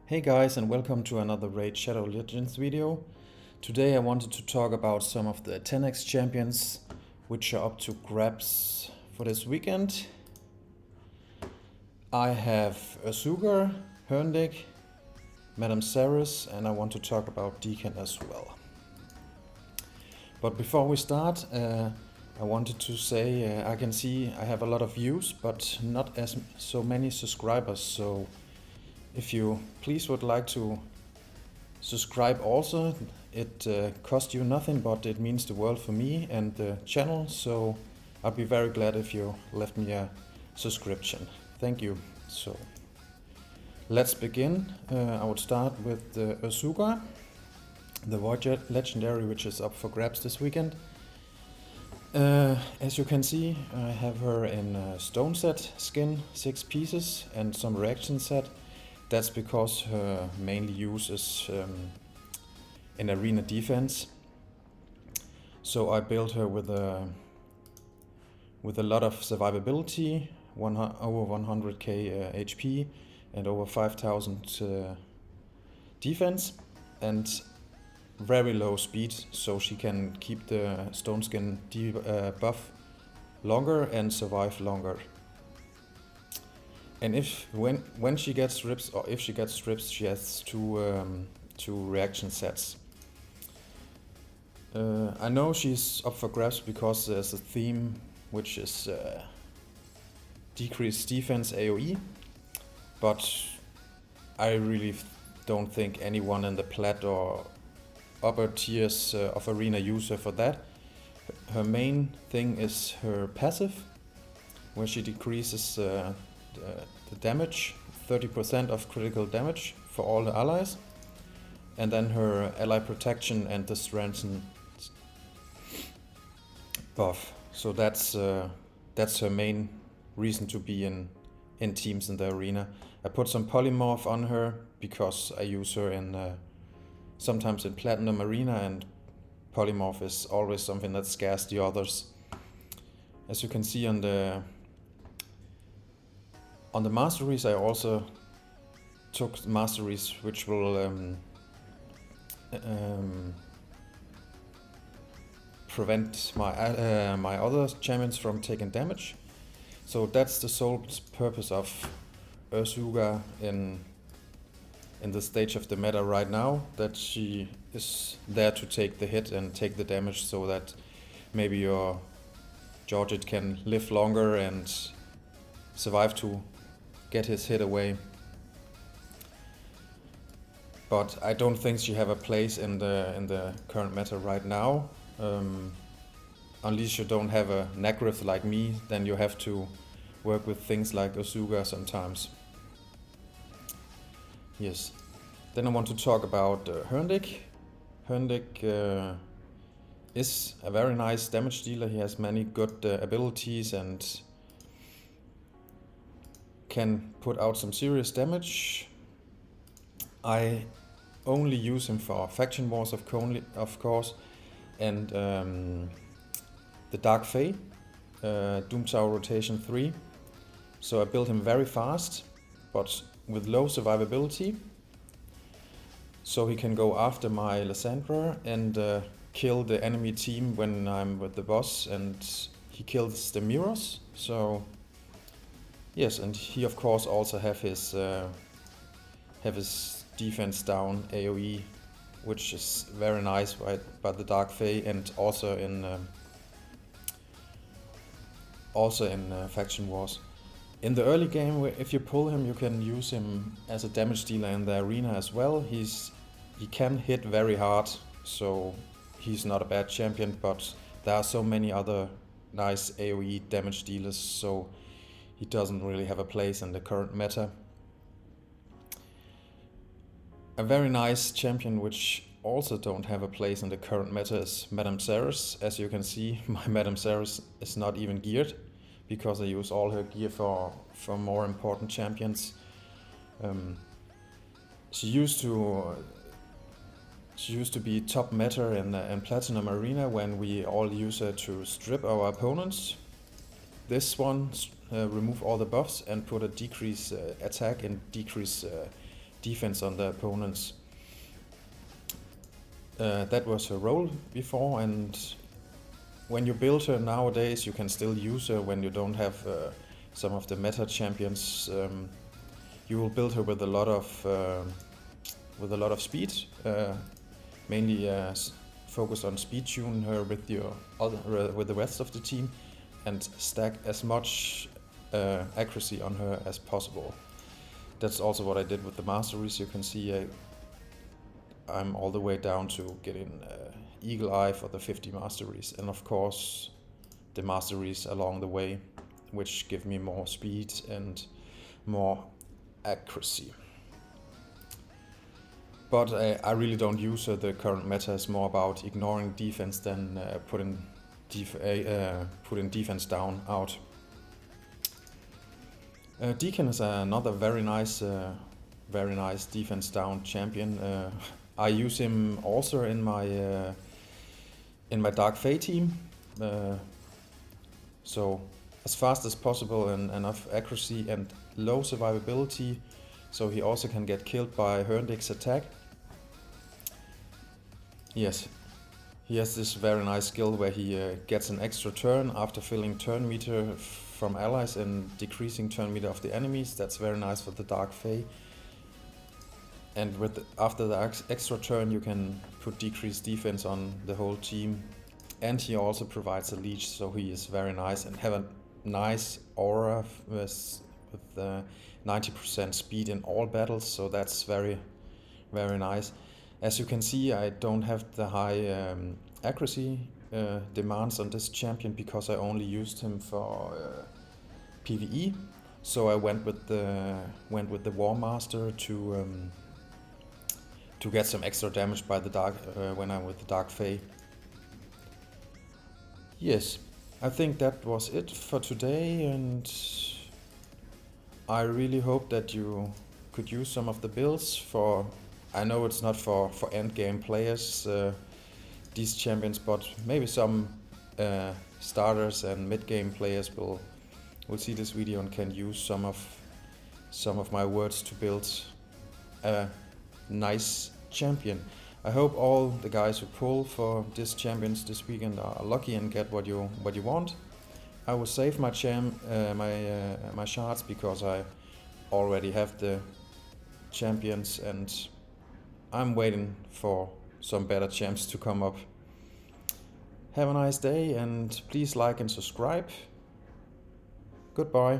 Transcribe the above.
Hey guys, and welcome to another Raid Shadow Legends video. Today I wanted to talk about some of the 10x champions which are up to grabs for this weekend. I have Ursuga, Hurndig, Madam Serris, and I want to talk about Deacon as well. But before we start, I wanted to say I can see I have a lot of views but not as so many subscribers, so if you please would like to subscribe also, it costs you nothing, but it means the world for me and the channel, so I'd be very glad if you left me a subscription. Thank you. So let's begin. I would start with the Ursuga, the Void Legendary, which is up for grabs this weekend. As you can see, I have her in stone set skin, 6 pieces, and some reaction set. That's because her mainly use is in arena defense. So I built her with a lot of survivability, over 100k HP and over 5000 defense, and very low speed, so she can keep the stone skin buff longer and survive longer. And when she gets rips, or if she gets rips, she has two reaction sets. I know she's up for grabs because there's a theme which is decreased defense AOE, but I really don't think anyone in the plat or upper tiers of arena use her for that. Her main thing is her passive, where she decreases the damage, 30% of critical damage for all the allies, and then her ally protection and the strengthen buff. So that's her main reason to be in teams in the arena. I put some polymorph on her because I use her in sometimes in platinum arena, and polymorph is always something that scares the others. As you can see on the masteries, I also took masteries which will prevent my other champions from taking damage. So that's the sole purpose of Ursuga in the stage of the meta right now, that she is there to take the hit and take the damage, so that maybe your Georgette can live longer and survive to get his hit away. But I don't think she have a place in the current meta right now. Unless you don't have a Nagrith like me, then you have to work with things like Ursuga sometimes. Yes. Then I want to talk about Hurndig. Hurndig is a very nice damage dealer. He has many good abilities and can put out some serious damage. I only use him for faction wars, of course, and the Dark Fae, Doom Tower rotation 3. So I built him very fast, but with low survivability, so he can go after my Lysandra and kill the enemy team when I'm with the boss, and he kills the mirrors. So yes, and he of course also have his defense down AOE, which is very nice, right, by the Dark Fae, and also in faction wars. In the early game, if you pull him, you can use him as a damage dealer in the arena as well. He can hit very hard, so he's not a bad champion, but there are so many other nice AOE damage dealers, so he doesn't really have a place in the current meta. A very nice champion which also don't have a place in the current meta is Madam Serris. As you can see, my Madam Serris is not even geared, because I use all her gear for more important champions. She used to be top meta in Platinum Arena, when we all use her to strip our opponents. This one remove all the buffs and put a decrease attack and decrease defense on the opponents. That was her role before, and when you build her nowadays, you can still use her when you don't have some of the meta champions. You will build her with a lot of speed, mainly focus on speed tune her with with the rest of the team, and stack as much accuracy on her as possible. That's also what I did with the masteries. You can see I'm all the way down to getting Eagle Eye for the 50 masteries, and of course the masteries along the way, which give me more speed and more accuracy. But I really don't use the current meta. Is more about ignoring defense than putting defense down out. Deacon is another very nice defense down champion. I use him also in my Dark Fae team. So as fast as possible and enough accuracy and low survivability, so he also can get killed by Hurndig's attack. Yes, he has this very nice skill where he gets an extra turn after filling turn meter from allies and decreasing turn meter of the enemies. That's very nice for the Dark Fae. And after the extra turn, you can put decreased defense on the whole team. And he also provides a leech, so he is very nice and have a nice aura with 90% speed in all battles. So that's very, very nice. As you can see, I don't have the high accuracy demands on this champion because I only used him for PvE. So I went with the War Master to get some extra damage by the when I'm with the Dark Fae. Yes, I think that was it for today, and I really hope that you could use some of the builds for. I know it's not for end game players, these champions, but maybe some starters and mid game players will see this video and can use some of my words to build a nice champion. I hope all the guys who pull for this champions this weekend are lucky and get what you want. I will save my my shards because I already have the champions, and I'm waiting for some better champs to come up. Have a nice day, and please like and subscribe. Goodbye.